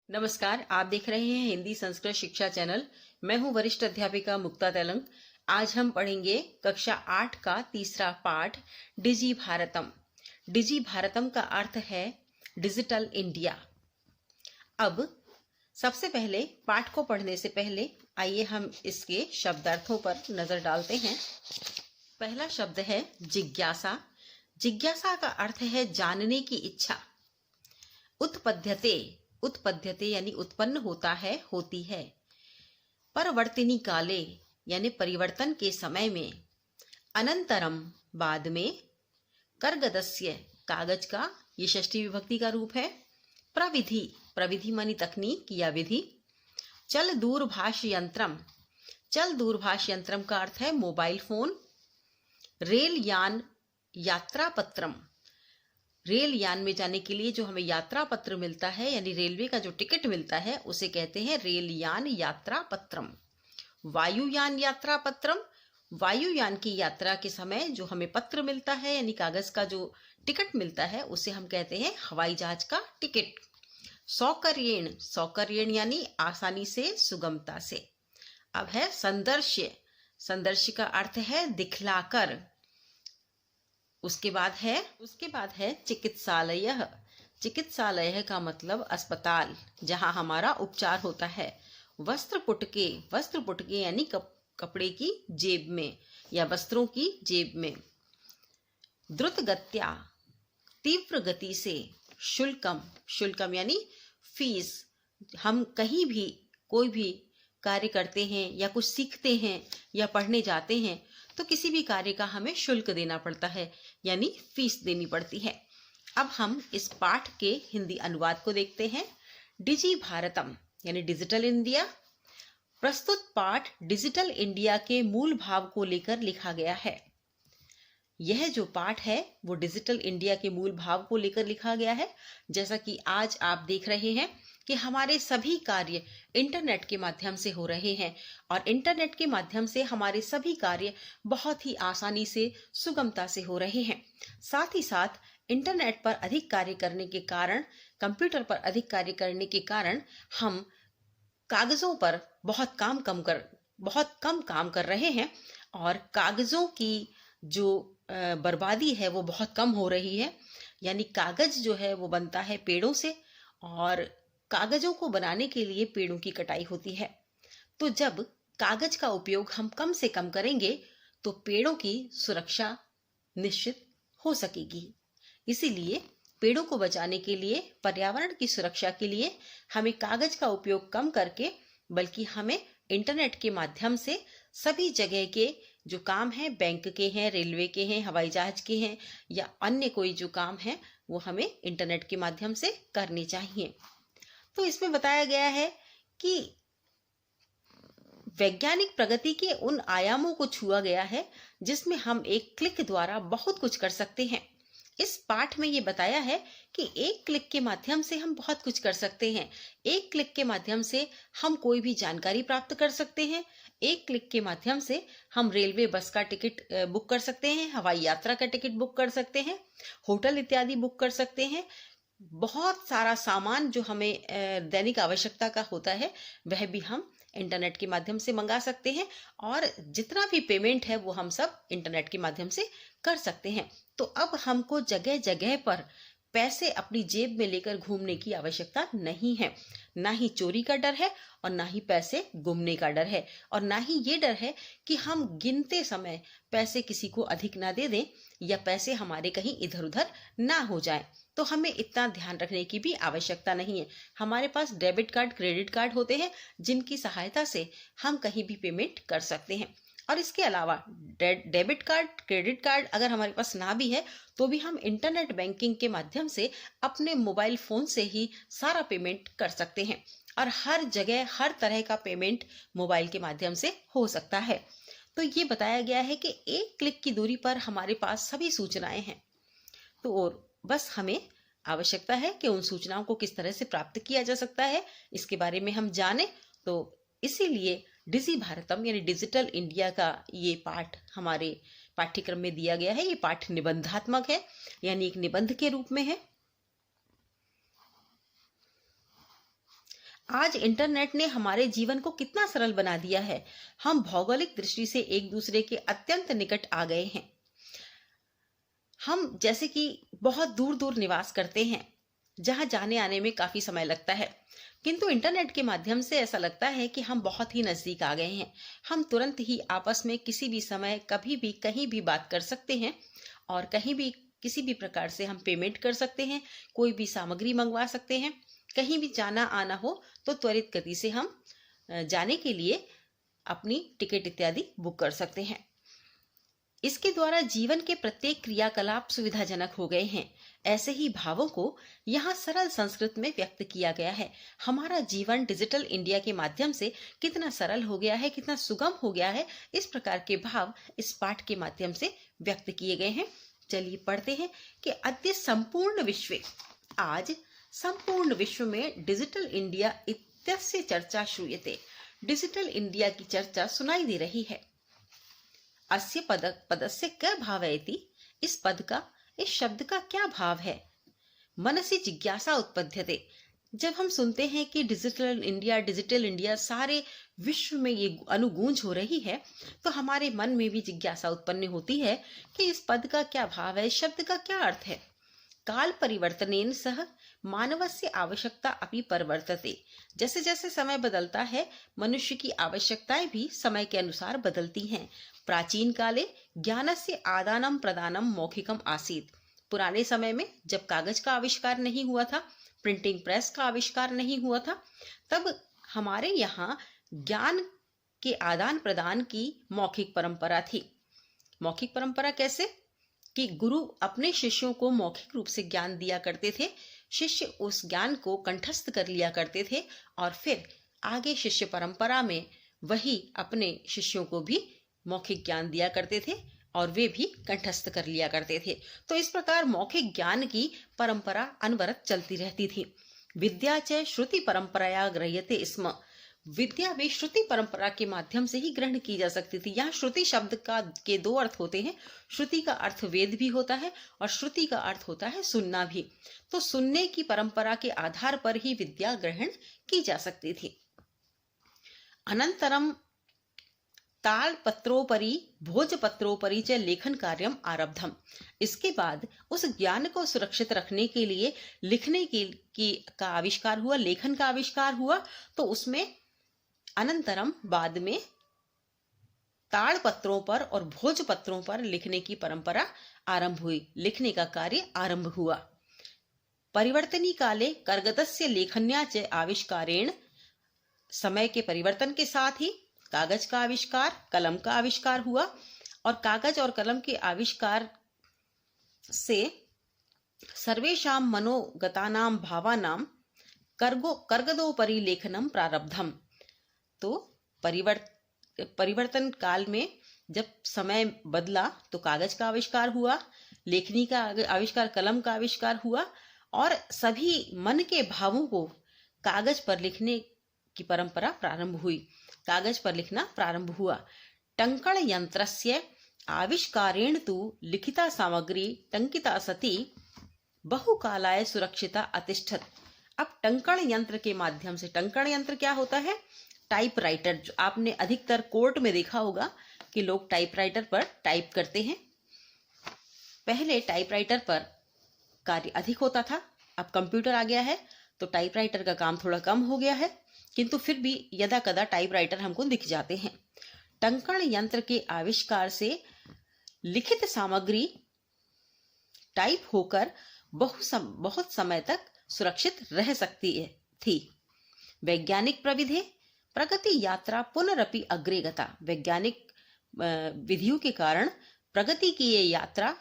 नमस्कार, आप देख रहे हैं हिंदी संस्कृत शिक्षा चैनल। मैं हूं वरिष्ठ अध्यापिका मुक्ता तेलंग। आज हम पढ़ेंगे कक्षा 8 का तीसरा पाठ डिजी भारतम। डिजी भारतम का अर्थ है डिजिटल इंडिया। अब सबसे पहले पाठ को पढ़ने से पहले आइए हम इसके शब्दार्थों पर नजर डालते हैं। पहला शब्द है जिज्ञासा। जिज्ञासा का अर्थ है जानने की इच्छा। उत्पद्यते, उत्पद्यते यानी उत्पन्न होता है, होती है। परवर्तिनी काले यानी परिवर्तन के समय में। अनंतरम बाद में। करगदस्य कागज का, ये षष्ठी विभक्ति का रूप है। प्रविधि, प्रविधि मानी तकनीक या विधि। चल दूरभाष यंत्रम, चल दूरभाष यंत्रम का अर्थ है मोबाइल फोन। रेल यान यात्रा पत्रम, रेल यान में जाने के लिए जो हमें यात्रा पत्र मिलता है यानी रेलवे का जो टिकट मिलता है उसे कहते हैं रेल यान यात्रा पत्रम। वायुयान यात्रा पत्रम, वायुयान की यात्रा के समय जो हमें पत्र मिलता है यानी कागज का जो टिकट मिलता है उसे हम कहते हैं हवाई जहाज का टिकट। सौकर्येण, सौकर्येण यानी आसानी से, सुगमता से। अब है संदर्श्य, संदर्श्य का अर्थ है दिखलाकर। उसके बाद है चिकित्सालय। चिकित्सालय का मतलब अस्पताल, जहां हमारा उपचार होता है। वस्त्र पुटके, वस्त्र पुटके यानी कपड़े की जेब में या वस्त्रों की जेब में। द्रुत गत्या, तीव्र गति से। शुल्कम, शुल्कम यानी फीस। हम कहीं भी कोई भी कार्य करते हैं या कुछ सीखते हैं या पढ़ने जाते हैं तो किसी भी कार्य का हमें शुल्क देना पड़ता है यानी फीस देनी पड़ती है। अब हम इस पाठ के हिंदी अनुवाद को देखते हैं। डिजी भारतम यानी डिजिटल इंडिया। प्रस्तुत पाठ डिजिटल इंडिया के मूल भाव को लेकर लिखा गया है। यह जो पाठ है वो डिजिटल इंडिया के मूल भाव को लेकर लिखा गया है। जैसा कि आज आप देख रहे हैं कि हमारे सभी कार्य इंटरनेट के माध्यम से हो रहे हैं और इंटरनेट के माध्यम से हमारे सभी कार्य बहुत ही आसानी से, सुगमता से हो रहे हैं। साथ ही साथ इंटरनेट पर अधिक कार्य करने के कारण, कंप्यूटर पर अधिक कार्य करने के कारण हम कागजों पर बहुत कम काम कर रहे हैं और कागजों की जो बर्बादी है वो बहुत कम हो रही है। यानी कागज जो है वो बनता है पेड़ों से और कागजों को बनाने के लिए पेड़ों की कटाई होती है। तो जब कागज का उपयोग हम कम से कम करेंगे तो पेड़ों की सुरक्षा निश्चित हो सकेगी। इसीलिए पेड़ों को बचाने के लिए, पर्यावरण की सुरक्षा के लिए हमें कागज का उपयोग कम करके बल्कि हमें इंटरनेट के माध्यम से सभी जगह के जो काम हैं, बैंक के हैं, रेलवे के हैं, हवाई जहाज के हैं या अन्य कोई जो काम है वो हमें इंटरनेट के माध्यम से करने चाहिए। तो इसमें बताया गया है कि वैज्ञानिक प्रगति के उन आयामों को छुआ गया है जिसमें हम एक क्लिक द्वारा बहुत कुछ कर सकते हैं। इस पाठ में ये बताया है कि एक क्लिक के माध्यम से हम बहुत कुछ कर सकते हैं। एक क्लिक के माध्यम से हम कोई भी जानकारी प्राप्त कर सकते हैं। एक क्लिक के माध्यम से हम रेलवे बस का टिकट बुक कर सकते हैं, हवाई यात्रा का टिकट बुक कर सकते हैं, होटल इत्यादि बुक कर सकते हैं। बहुत सारा सामान जो हमें दैनिक आवश्यकता का होता है वह भी हम इंटरनेट के माध्यम से मंगा सकते हैं और जितना भी पेमेंट है वो हम सब इंटरनेट के माध्यम से कर सकते हैं। तो अब हमको जगह जगह पर पैसे अपनी जेब में लेकर घूमने की आवश्यकता नहीं है। ना ही चोरी का डर है और ना ही पैसे गुमने का डर है और ना ही ये डर है कि हम गिनते समय पैसे किसी को अधिक ना दे दें या पैसे हमारे कहीं इधर उधर ना हो जाएं। तो हमें इतना ध्यान रखने की भी आवश्यकता नहीं है। हमारे पास डेबिट कार्ड, क्रेडिट कार्ड होते हैं जिनकी सहायता से हम कहीं भी पेमेंट कर सकते हैं। और इसके अलावा डेबिट कार्ड, क्रेडिट कार्ड अगर हमारे पास ना भी है तो भी हम इंटरनेट बैंकिंग के माध्यम से अपने मोबाइल फोन से ही सारा पेमेंट कर सकते हैं और हर जगह हर तरह का पेमेंट मोबाइल के माध्यम से हो सकता है। तो ये बताया गया है कि एक क्लिक की दूरी पर हमारे पास सभी सूचनाएं हैं। तो और बस हमें आवश्यकता है कि उन सूचनाओं को किस तरह से प्राप्त किया जा सकता है इसके बारे में हम जाने। तो इसीलिए डिजी भारतम यानी डिजिटल इंडिया का ये पाठ हमारे पाठ्यक्रम में दिया गया है। ये पाठ निबंधात्मक है यानी एक निबंध के रूप में है। आज इंटरनेट ने हमारे जीवन को कितना सरल बना दिया है। हम भौगोलिक दृष्टि से एक दूसरे के अत्यंत निकट आ गए हैं। हम जैसे कि बहुत दूर दूर निवास करते हैं, जहां जाने आने में काफी समय लगता है, किंतु इंटरनेट के माध्यम से ऐसा लगता है कि हम बहुत ही नजदीक आ गए हैं। हम तुरंत ही आपस में किसी भी समय, कभी भी, कहीं भी बात कर सकते हैं और कहीं भी किसी भी प्रकार से हम पेमेंट कर सकते हैं, कोई भी सामग्री मंगवा सकते हैं। कहीं भी जाना आना हो तो त्वरित गति से हम जाने के लिए अपनी टिकट इत्यादि बुक कर सकते हैं। इसके द्वारा जीवन के प्रत्येक क्रियाकलाप सुविधाजनक हो गए हैं। ऐसे ही भावों को यहाँ सरल संस्कृत में व्यक्त किया गया है। हमारा जीवन डिजिटल इंडिया के माध्यम से कितना सरल हो गया है, कितना सुगम हो गया है, इस प्रकार के भाव इस पाठ के माध्यम से व्यक्त किए गए हैं। चलिए पढ़ते हैं कि अद्य संपूर्ण विश्व, आज संपूर्ण विश्व में डिजिटल इंडिया इत्यस्य चर्चा श्रूयते। डिजिटल इंडिया की चर्चा सुनाई दे रही है। अस्य पदस्य क्या भाव है? इस पद का, इस शब्द का क्या भाव है? मनसी जिज्ञासा उत्पद्यते। जब हम सुनते हैं कि डिजिटल इंडिया सारे विश्व में ये अनुगूंज हो रही है, तो हमारे मन में भी जिज्ञासा उत्पन्न होती है कि इस पद का क्या भाव है, शब्द का क्या अर्थ है। काल परिवर्तनेन सह मानवस्य आवश्यकता अपि परिवर्तते। जैसे जैसे समय बदलता है, मनुष्य की आवश्यकताएं भी समय के अनुसार बदलती हैं। प्राचीन काले ज्ञानस्य आदानम प्रदानम मौखिकम आसीत्। पुराने समय में जब कागज का आविष्कार नहीं हुआ था, प्रिंटिंग प्रेस का आविष्कार नहीं हुआ था, तब हमारे यहाँ ज्ञान के आदान प्रदान की मौखिक परंपरा थी। मौखिक परंपरा कैसे? कि गुरु अपने शिष्यों को मौखिक रूप से ज्ञान दिया करते थे। शिष्य उस ज्ञान को कंठस्थ कर लिया करते थे और फिर आगे शिष्य परंपरा में वही अपने शिष्यों को भी मौखिक ज्ञान दिया करते थे और वे भी कंठस्थ कर लिया करते थे। तो इस प्रकार मौखिक ज्ञान की परंपरा अनवरत चलती रहती थी। विद्या च श्रुति परंपराया गृह्यते स्म। विद्या भी श्रुति परंपरा के माध्यम से ही ग्रहण की जा सकती थी। यहाँ श्रुति शब्द के दो अर्थ होते हैं। श्रुति का अर्थ वेद भी होता है और श्रुति का अर्थ होता है सुनना भी। तो सुनने की परंपरा के आधार पर ही विद्या ग्रहण की जा सकती थी। अनंतरम तालपत्रोपरि भोजपत्रोपरि च लेखन कार्यम आरब्धम। इसके बाद उस ज्ञान को सुरक्षित रखने के लिए लिखने का आविष्कार हुआ, लेखन का आविष्कार हुआ। तो उसमें अनंतरम बाद में ताड़पत्रों पर और भोजपत्रों पर लिखने की परंपरा आरंभ हुई, लिखने का कार्य आरंभ हुआ। परिवर्तनी काले करगतस्य लेखन्या च आविष्कारेण। समय के परिवर्तन के साथ ही कागज का आविष्कार, कलम का आविष्कार हुआ और कागज और कलम के आविष्कार से सर्वेषां मनोगतानां भावानां कर्गदोपरि लेखनम प्रारब्धम। तो परिवर्तन काल में जब समय बदला तो कागज का आविष्कार हुआ, लेखनी का आविष्कार, कलम का आविष्कार हुआ और सभी मन के भावों को कागज पर लिखने की परंपरा प्रारंभ हुई। कागज पर लिखना प्रारंभ हुआ। टंकण यंत्रस्य आविष्कारेण तु लिखिता सामग्री टंकिता सती बहुकालाय सुरक्षिता अतिष्ठत। अब टंकण यंत्र के माध्यम से, टंकण यंत्र क्या होता है? टाइपराइटर। जो आपने अधिकतर कोर्ट में देखा होगा कि लोग टाइपराइटर पर टाइप करते हैं। पहले टाइपराइटर पर कार्य अधिक होता था, अब कंप्यूटर आ गया है तो टाइपराइटर का काम थोड़ा कम हो गया है, किंतु फिर भी यदा कदा टाइपराइटर हमको दिख जाते हैं। टंकण यंत्र के आविष्कार से लिखित सामग्री टाइप होकर बहुत समय तक सुरक्षित रह सकती थी। वैज्ञानिक प्रविधि प्रगति यात्रा पुनरपि अग्रे गता। वैज्ञानिक विधियों के कारण प्रगति की ये यात्रा,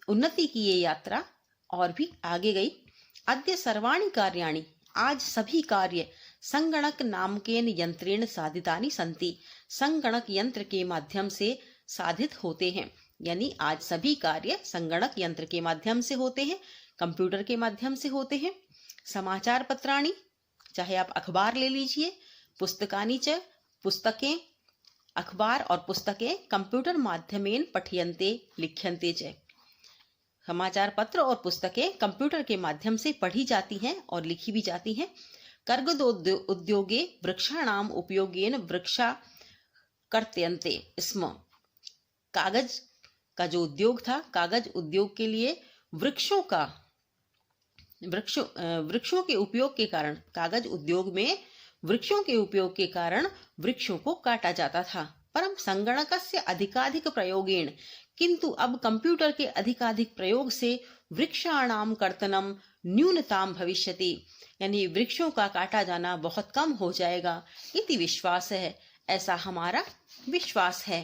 उन्नति की ये यात्रा और भी आगे गई। अद्य सर्वाणि कार्याणि, आज सभी कार्य संगणक नामकेन यंत्रेण साधितानि सन्ति। संगणक यंत्र के माध्यम से साधित होते हैं। यानी आज सभी कार्य संगणक यंत्र के माध्यम से होते हैं, कंप्यूटर के माध्यम से होते हैं। समाचार पत्राणि, चाहे आप अखबार ले लीजिए, पुस्तकानि च, पुस्तकें, अखबार और पुस्तकें कंप्यूटर माध्यमेन पठ्यन्ते लिख्यन्ते च। समाचार पत्र और पुस्तकें कंप्यूटर के माध्यम से पढ़ी जाती हैं और लिखी भी जाती हैं। कर्गदोद्योगे वृक्षाणाम उपयोगेन वृक्षा कर्तयन्ते स्म। कागज का जो उद्योग था, कागज उद्योग के लिए वृक्षों के उपयोग के कारण, कागज उद्योग में वृक्षों के उपयोग के कारण वृक्षों को काटा जाता था। परम संगणकस्य अधिकाधिक प्रयोगेण, किंतु अब कंप्यूटर के अधिकाधिक प्रयोग से वृक्षाणाम कर्तनम न्यूनताम भविष्यति, यानी वृक्षों का काटा जाना बहुत कम हो जाएगा। इति विश्वास है, ऐसा हमारा विश्वास है।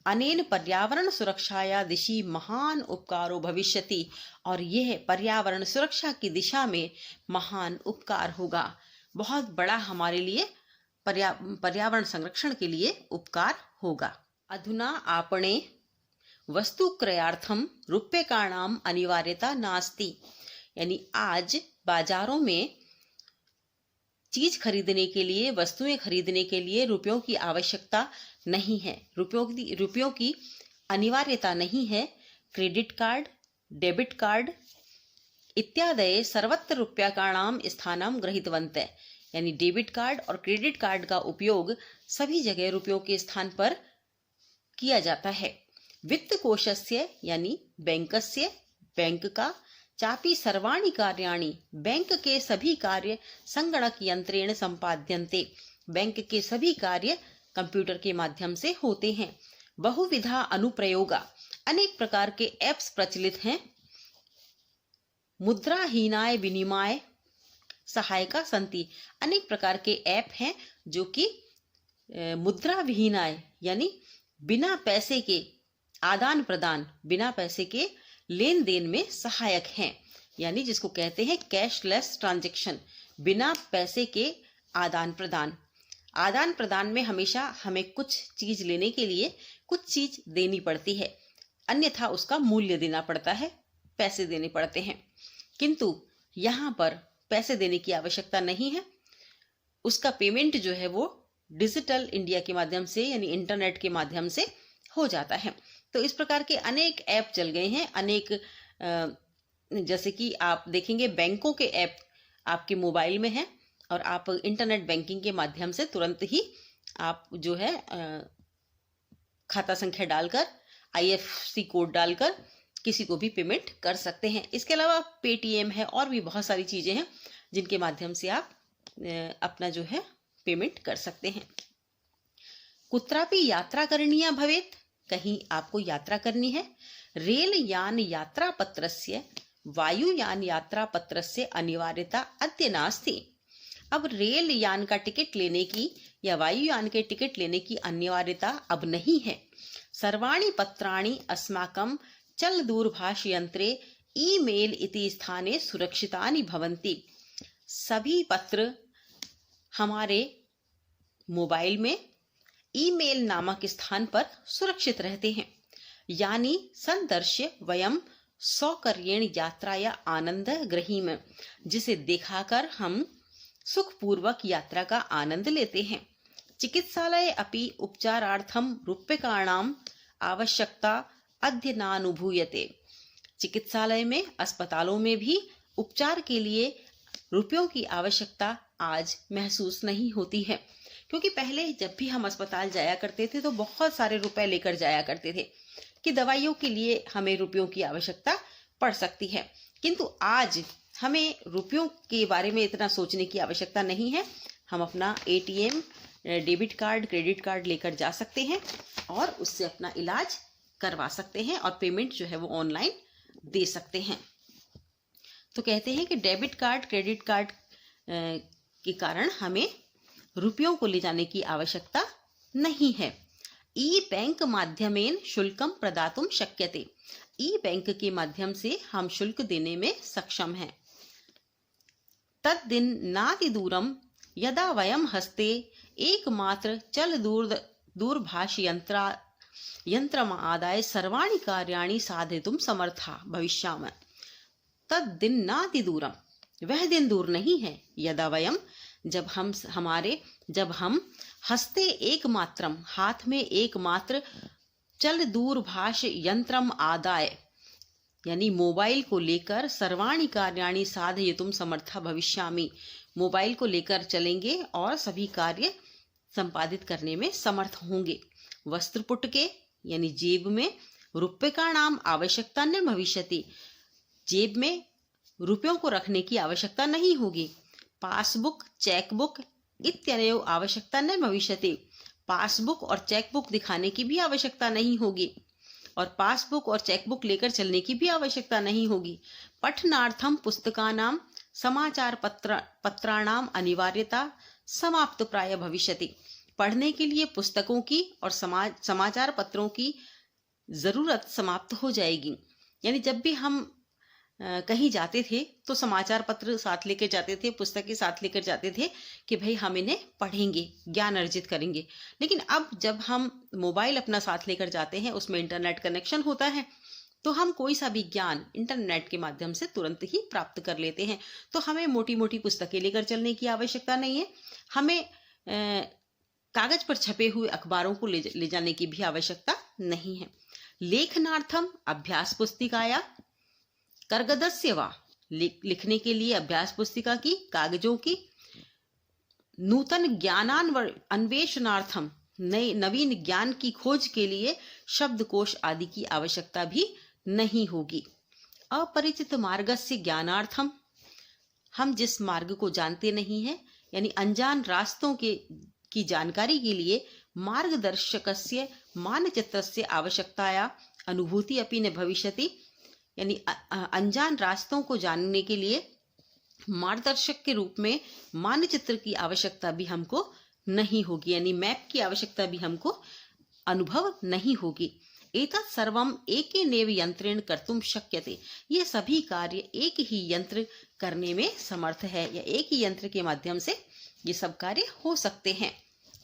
अनेन पर्यावरण सुरक्षाया दिशि महान उपकारो भविष्यति, और यह पर्यावरण सुरक्षा की दिशा में महान उपकार होगा। बहुत बड़ा हमारे लिए पर्यावरण संरक्षण के लिए उपकार होगा। अधुना आपणे वस्तु क्रयार्थम रूप्यकाणाम अनिवार्यता नास्ति, यानी आज बाजारों में चीज खरीदने के लिए, वस्तुएं खरीदने के लिए रुपयों की आवश्यकता नहीं है, रुपयों की अनिवार्यता नहीं है। क्रेडिट कार्ड, डेबिट कार्ड इत्यादि सर्वत्र रूप्यकाणाम स्थानम गृहीतवन्तः, यानी डेबिट कार्ड और क्रेडिट कार्ड का उपयोग सभी जगह रुपयों के स्थान पर किया जाता है। वित्त कोशस्य, यानी बैंकस्य, बैंक का, चापि सर्वाणि कार्याणि, बैंक के सभी कार्य संगणक यंत्रेण संपाद्यन्ते, बैंक के सभी कार्य कंप्यूटर के माध्यम से होते हैं। बहुविधा अनुप्रयोगा, अनेक प्रकार के ऐप्स प्रचलित हैं। मुद्राहीनाय विनिमय सहायका संति, अनेक प्रकार के ऐप हैं जो कि मुद्रा विहीनाय, यानी बिना पैसे के आदान प्रदान, बिना पैसे के लेन देन में सहायक हैं, यानी जिसको कहते हैं कैशलेस ट्रांजैक्शन, बिना पैसे के आदान प्रदान। आदान प्रदान में हमेशा हमें कुछ चीज लेने के लिए कुछ चीज देनी पड़ती है, अन्यथा उसका मूल्य देना पड़ता है, पैसे देने पड़ते हैं। किंतु यहाँ पर पैसे देने की आवश्यकता नहीं है, उसका पेमेंट जो है वो डिजिटल इंडिया के माध्यम से, यानी इंटरनेट के माध्यम से हो जाता है। तो इस प्रकार के अनेक ऐप चल गए हैं, अनेक जैसे कि आप देखेंगे बैंकों के ऐप आपके मोबाइल में हैं और आप इंटरनेट बैंकिंग के माध्यम से तुरंत ही आप जो है खाता संख्या डालकर, IFSC कोड डालकर किसी को भी पेमेंट कर सकते हैं। इसके अलावा पेटीएम है और भी बहुत सारी चीजें हैं जिनके माध्यम से आप अपना जो है पेमेंट कर सकते हैं। कुत्रापि यात्रा करणीया भवेत्, कहीं आपको यात्रा करनी है, रेल यान यात्रा पत्रस्य वायुयान यात्रा पत्रस्य अनिवार्यता अद्य नास्ति। अब रेल यान का टिकट लेने की या वायुयान के टिकट लेने की अनिवार्यता अब नहीं है। सर्वाणि पत्राणि अस्माकं चल दूरभाष यंत्रे ईमेल इति स्थाने सुरक्षितानि भवन्ति। सभी पत्र हमारे मोबाइल में ईमेल नामक स्थान पर सुरक्षित रहते हैं, यानी संदर्श्य वयम सौकर्येण यात्राया आनंद ग्रहीम, जिसे दिखाकर हम सुखपूर्वक यात्रा का आनंद लेते हैं। चिकित्सालय अपि उपचारार्थम रूप्यकाणाम आवश्यकता अद्य नानुभूयते। चिकित्सालय में, अस्पतालों में भी उपचार के लिए रुपयों की आवश्यकता आज महसूस नहीं होती है, क्योंकि पहले जब भी हम अस्पताल जाया करते थे तो बहुत सारे रुपए लेकर जाया करते थे कि दवाइयों के लिए हमें रुपयों की आवश्यकता पड़ सकती है। किंतु आज हमें रुपयों के बारे में इतना सोचने की आवश्यकता नहीं है। हम अपना ATM, debit card, credit card लेकर जा सकते हैं और उससे अपना इलाज करवा सकते हैं और पेमेंट जो है वो ऑनलाइन दे सकते हैं। तो कहते हैं कि डेबिट कार्ड, क्रेडिट कार्ड के कारण हमें रुपयों को ले जाने की आवश्यकता नहीं है। ई बैंक माध्यमेन शुल्कम प्रदातुम शक्यते। ई बैंक के माध्यम से हम शुल्क देने में सक्षम हैं। तद्दिन नाति दूरम यदा वयम हस्ते एकमात्र चल दूरभाष यंत्रम आदाय सर्वाणि कार्याणि साधितुम समर्था भविष्यामः। तद्दिन नाति दूरम, वह दिन दूर नहीं है, यदा वयम, जब हम हस्ते एकमात्रम, हाथ में एकमात्र चल दूरभाष यंत्रम आदाय, यानी मोबाइल को लेकर सर्वाणि कार्याणि साधयितुम समर्था भविष्यामि, मोबाइल को लेकर चलेंगे और सभी कार्य संपादित करने में समर्थ होंगे। वस्त्रपुटके यानी जेब में रूप्यकाणाम आवश्यकता न भविष्यति, जेब में रुपयों को रखने की आवश्यकता नहीं होगी। पासबुक चेकबुक इत्यनयो आवश्यकता न भविष्यति, पासबुक और चेकबुक दिखाने की भी आवश्यकता नहीं होगी और पासबुक और चेकबुक लेकर चलने की भी आवश्यकता नहीं होगी। पठनार्थम पुस्तकानाम समाचार पत्राणाम अनिवार्यता समाप्त प्राय भविष्यति, पढ़ने के लिए पुस्तकों की और समाचार पत्रों की जरूरत समाप्त हो जाएगी। यानी जब भी हम कहीं जाते थे तो समाचार पत्र साथ लेकर जाते थे, पुस्तकें साथ लेकर जाते थे कि भाई हम इन्हें पढ़ेंगे, ज्ञान अर्जित करेंगे। लेकिन अब जब हम मोबाइल अपना साथ लेकर जाते हैं, उसमें इंटरनेट कनेक्शन होता है, तो हम कोई सा भी ज्ञान इंटरनेट के माध्यम से तुरंत ही प्राप्त कर लेते हैं। तो हमें मोटी मोटी पुस्तकें लेकर चलने की आवश्यकता नहीं है, हमें कागज पर छपे हुए अखबारों को ले जाने की भी आवश्यकता नहीं है। लेखनार्थम अभ्यास पुस्तिकाया कर्गदस्य वा, लिखने के लिए अभ्यास पुस्तिका की, कागजों की। नूतन ज्ञानान्वेषणार्थम, नए नवीन ज्ञान की खोज के लिए शब्दकोश आदि की आवश्यकता भी नहीं होगी। अपरिचित मार्गस्य ज्ञानार्थम, हम जिस मार्ग को जानते नहीं हैं यानी अनजान रास्तों की जानकारी के लिए मार्गदर्शकस्य मानचित्रस्य आवश्यकताया अनुभूति अपि न भविष्यति, यानी अनजान रास्तों को जानने के लिए मार्गदर्शक के रूप में मानचित्र की आवश्यकता भी हमको नहीं होगी, यानी मैप की आवश्यकता भी हमको अनुभव नहीं होगी। एतत् सर्वम एकेनैव यंत्रेण कर्तुम शक्यते, ये सभी कार्य एक ही यंत्र करने में समर्थ है या एक ही यंत्र के माध्यम से ये सब कार्य हो सकते हैं।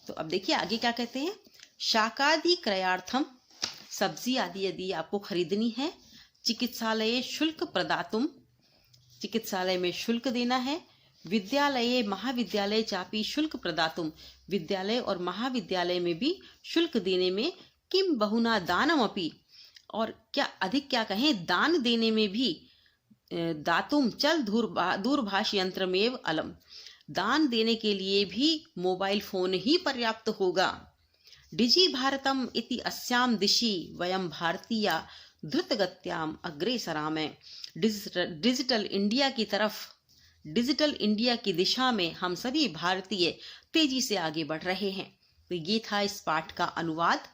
तो अब देखिए आगे क्या कहते हैं। शाकादि क्रयार्थम, सब्जी आदि यदि आपको खरीदनी है, चिकित्सालय शुल्क प्रदातुम, चिकित्सालय में शुल्क देना है। विद्यालय महाविद्यालय चापी शुल्क प्रदातुम, विद्यालय और महाविद्यालय में भी शुल्क देने में। किम बहुना दानमपि, और क्या अधिक क्या कहें, दान देने में भी। दातुम चल दूरभाष यंत्रमेव अलम, दान देने के लिए भी मोबाइल फोन ही पर्याप्त होगा। डिजी भारतम इति अस्याम दिशि वयम भारतीया द्रुतगत्याम अग्रेसराम, डिजिटल इंडिया की तरफ, डिजिटल इंडिया की दिशा में हम सभी भारतीय तेजी से आगे बढ़ रहे हैं। तो ये था इस पाठ का अनुवाद।